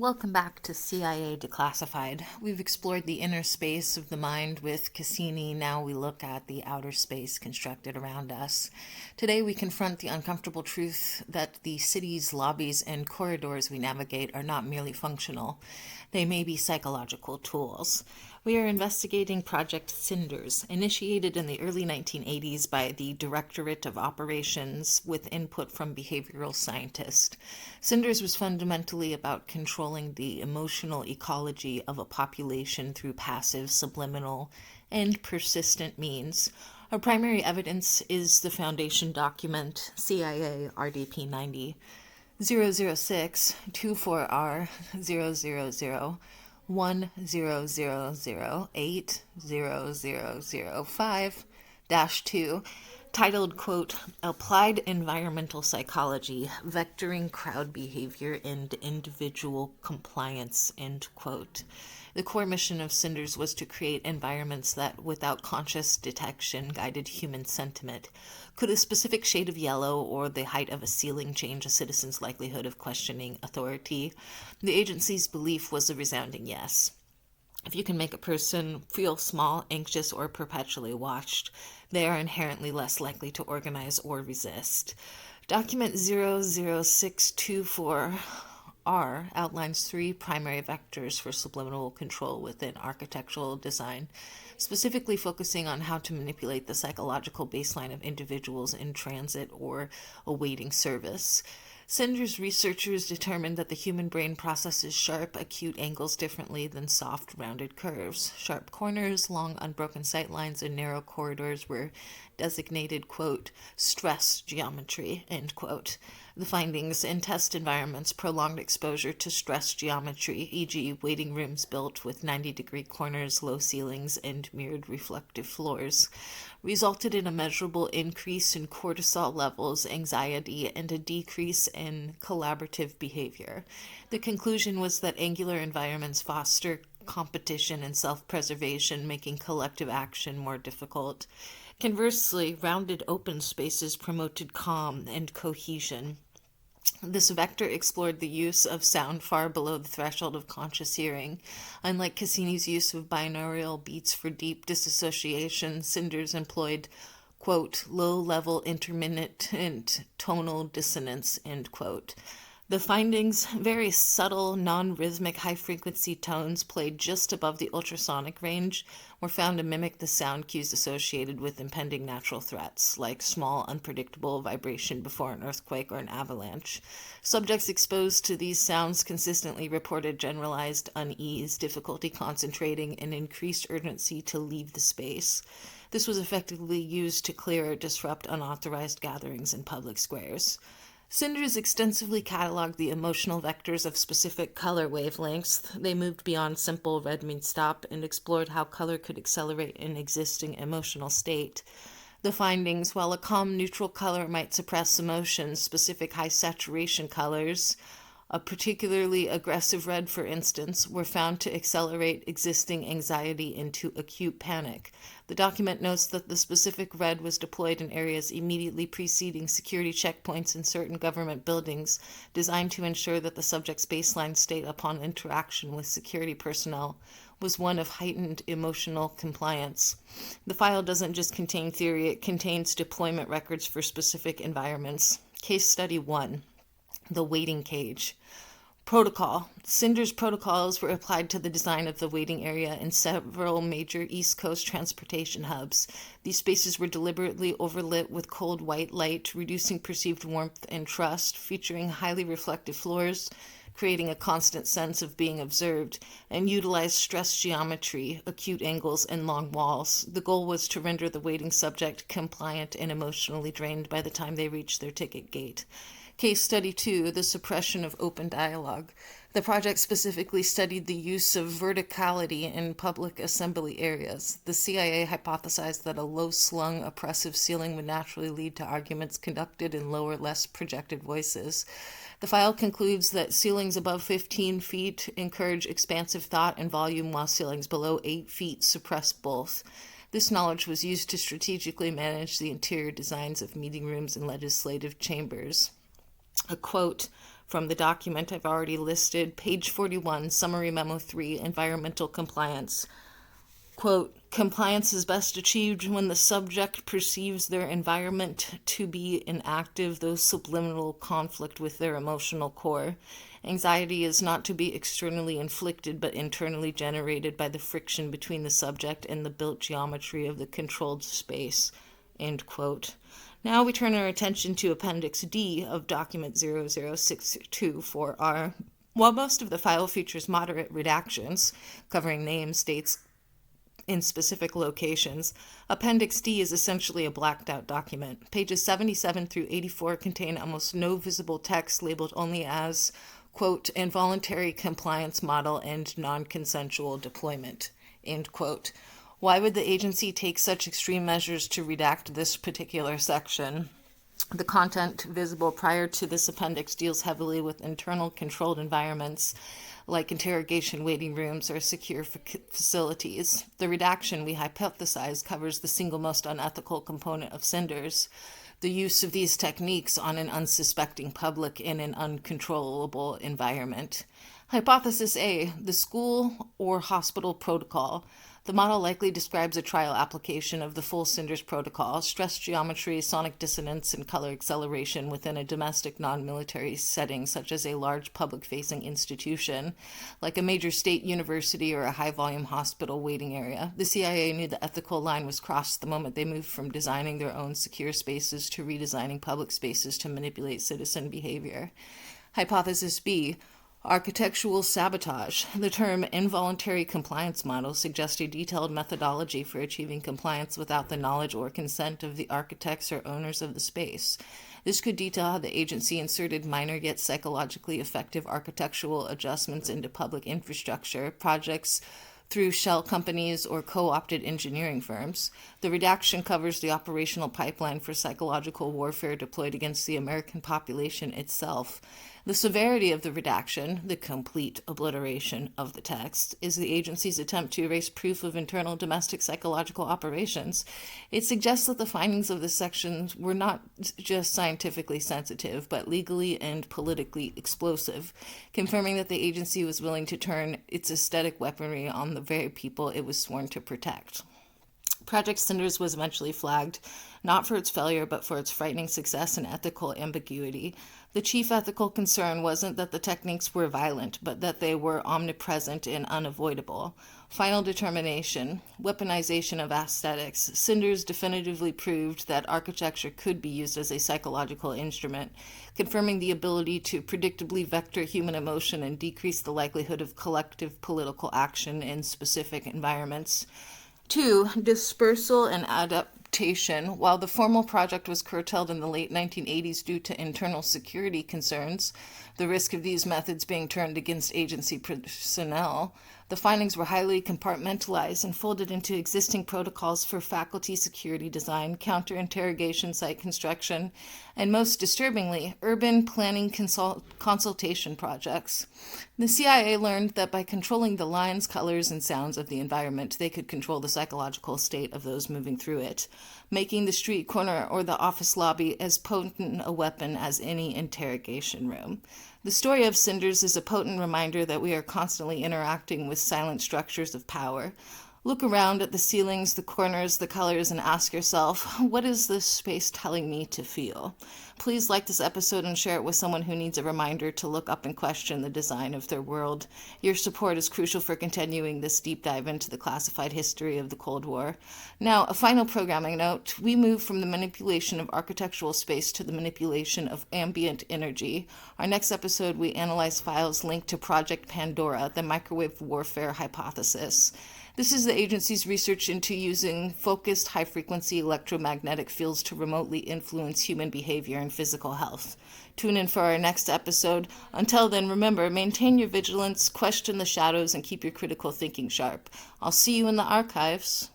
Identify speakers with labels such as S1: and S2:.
S1: Welcome back to CIA Declassified. We've explored the inner space of the mind with Cassini. Now we look at the outer space constructed around us. Today we confront the uncomfortable truth that the city's lobbies and corridors we navigate are not merely functional. They may be psychological tools. We are investigating Project CINDERS, initiated in the early 1980s by the Directorate of Operations with input from behavioral scientists. CINDERS was fundamentally about controlling the emotional ecology of a population through passive, subliminal, and persistent means. Our primary evidence is the foundation document CIA-RDP90-00624R000100080005-2, titled, quote, Applied Environmental Psychology, Vectoring Crowd Behavior and Individual Compliance, end quote. The core mission of CINDERS was to create environments that, without conscious detection, guided human sentiment. Could a specific shade of yellow or the height of a ceiling change a citizen's likelihood of questioning authority? The agency's belief was a resounding yes. If you can make a person feel small, anxious, or perpetually watched, they are inherently less likely to organize or resist. Document 00624R outlines three primary vectors for subliminal control within architectural design, specifically focusing on how to manipulate the psychological baseline of individuals in transit or awaiting service. CINDERS researchers determined that the human brain processes sharp, acute angles differently than soft, rounded curves. Sharp corners, long, unbroken sight lines, and narrow corridors were designated, quote, stress geometry, end quote. The findings in test environments, prolonged exposure to stress geometry, e.g. waiting rooms built with 90-degree corners, low ceilings, and mirrored reflective floors, resulted in a measurable increase in cortisol levels, anxiety, and a decrease in collaborative behavior. The conclusion was that angular environments foster competition and self-preservation, making collective action more difficult. Conversely, rounded open spaces promoted calm and cohesion. This vector explored the use of sound far below the threshold of conscious hearing. Unlike Cassini's use of binaural beats for deep disassociation, CINDERS employed, quote, low-level intermittent tonal dissonance, end quote. The findings, very subtle, non-rhythmic, high-frequency tones played just above the ultrasonic range, were found to mimic the sound cues associated with impending natural threats, like small, unpredictable vibration before an earthquake or an avalanche. Subjects exposed to these sounds consistently reported generalized unease, difficulty concentrating, and increased urgency to leave the space. This was effectively used to clear or disrupt unauthorized gatherings in public squares. CINDERS extensively cataloged the emotional vectors of specific color wavelengths. They moved beyond simple red means stop and explored how color could accelerate an existing emotional state. The findings, while a calm neutral color might suppress emotions, specific high saturation colors, a particularly aggressive red, for instance, were found to accelerate existing anxiety into acute panic. The document notes that the specific red was deployed in areas immediately preceding security checkpoints in certain government buildings, designed to ensure that the subject's baseline state upon interaction with security personnel was one of heightened emotional compliance. The file doesn't just contain theory, it contains deployment records for specific environments. Case Study 1. The waiting cage. Protocol. CINDERS protocols were applied to the design of the waiting area in several major East Coast transportation hubs. These spaces were deliberately overlit with cold white light, reducing perceived warmth and trust, featuring highly reflective floors, creating a constant sense of being observed, and utilized stress geometry, acute angles, and long walls. The goal was to render the waiting subject compliant and emotionally drained by the time they reached their ticket gate. Case Study 2, the suppression of open dialogue. The project specifically studied the use of verticality in public assembly areas. The CIA hypothesized that a low-slung, oppressive ceiling would naturally lead to arguments conducted in lower, less projected voices. The file concludes that ceilings above 15 feet encourage expansive thought and volume, while ceilings below 8 feet suppress both. This knowledge was used to strategically manage the interior designs of meeting rooms and legislative chambers. A quote from the document I've already listed, page 41, Summary Memo 3, Environmental Compliance. Quote, compliance is best achieved when the subject perceives their environment to be in active, though subliminal, conflict with their emotional core. Anxiety is not to be externally inflicted, but internally generated by the friction between the subject and the built geometry of the controlled space. End quote. Now we turn our attention to Appendix D of Document 00624R. While most of the file features moderate redactions, covering names, dates, in specific locations, Appendix D is essentially a blacked-out document. Pages 77 through 84 contain almost no visible text labeled only as, quote, involuntary compliance model and non-consensual deployment, end quote. Why would the agency take such extreme measures to redact this particular section? The content visible prior to this appendix deals heavily with internal controlled environments like interrogation waiting rooms or secure facilities. The redaction, we hypothesize, covers the single most unethical component of CINDERS, the use of these techniques on an unsuspecting public in an uncontrollable environment. Hypothesis A, the school or hospital protocol. The model likely describes a trial application of the full CINDERS protocol, stress geometry, sonic dissonance, and color acceleration within a domestic non-military setting, such as a large public-facing institution, like a major state university or a high-volume hospital waiting area. The CIA knew the ethical line was crossed the moment they moved from designing their own secure spaces to redesigning public spaces to manipulate citizen behavior. Hypothesis B, architectural sabotage. The term involuntary compliance model suggests a detailed methodology for achieving compliance without the knowledge or consent of the architects or owners of the space. This could detail how the agency inserted minor yet psychologically effective architectural adjustments into public infrastructure projects through shell companies or co-opted engineering firms. The redaction covers the operational pipeline for psychological warfare deployed against the American population itself. The severity of the redaction, the complete obliteration of the text, is the agency's attempt to erase proof of internal domestic psychological operations. It suggests that the findings of this section were not just scientifically sensitive, but legally and politically explosive, confirming that the agency was willing to turn its aesthetic weaponry on the very people it was sworn to protect. Project CINDERS was eventually flagged, not for its failure, but for its frightening success and ethical ambiguity. The chief ethical concern wasn't that the techniques were violent, but that they were omnipresent and unavoidable. Final determination, weaponization of aesthetics. CINDERS definitively proved that architecture could be used as a psychological instrument, confirming the ability to predictably vector human emotion and decrease the likelihood of collective political action in specific environments. 2. Dispersal and adaptation. While the formal project was curtailed in the late 1980s due to internal security concerns, the risk of these methods being turned against agency personnel, the findings were highly compartmentalized and folded into existing protocols for faculty security design, counter-interrogation site construction, and most disturbingly, urban planning consultation projects. The CIA learned that by controlling the lines, colors, and sounds of the environment, they could control the psychological state of those moving through it, making the street corner or the office lobby as potent a weapon as any interrogation room. The story of CINDERS is a potent reminder that we are constantly interacting with silent structures of power. Look around at the ceilings, the corners, the colors, and ask yourself, what is this space telling me to feel? Please like this episode and share it with someone who needs a reminder to look up and question the design of their world. Your support is crucial for continuing this deep dive into the classified history of the Cold War. Now, a final programming note. We move from the manipulation of architectural space to the manipulation of ambient energy. Our next episode, we analyze files linked to Project Pandora, the microwave warfare hypothesis. This is the agency's research into using focused high-frequency electromagnetic fields to remotely influence human behavior and physical health. Tune in for our next episode. Until then, remember, maintain your vigilance, question the shadows, and keep your critical thinking sharp. I'll see you in the archives.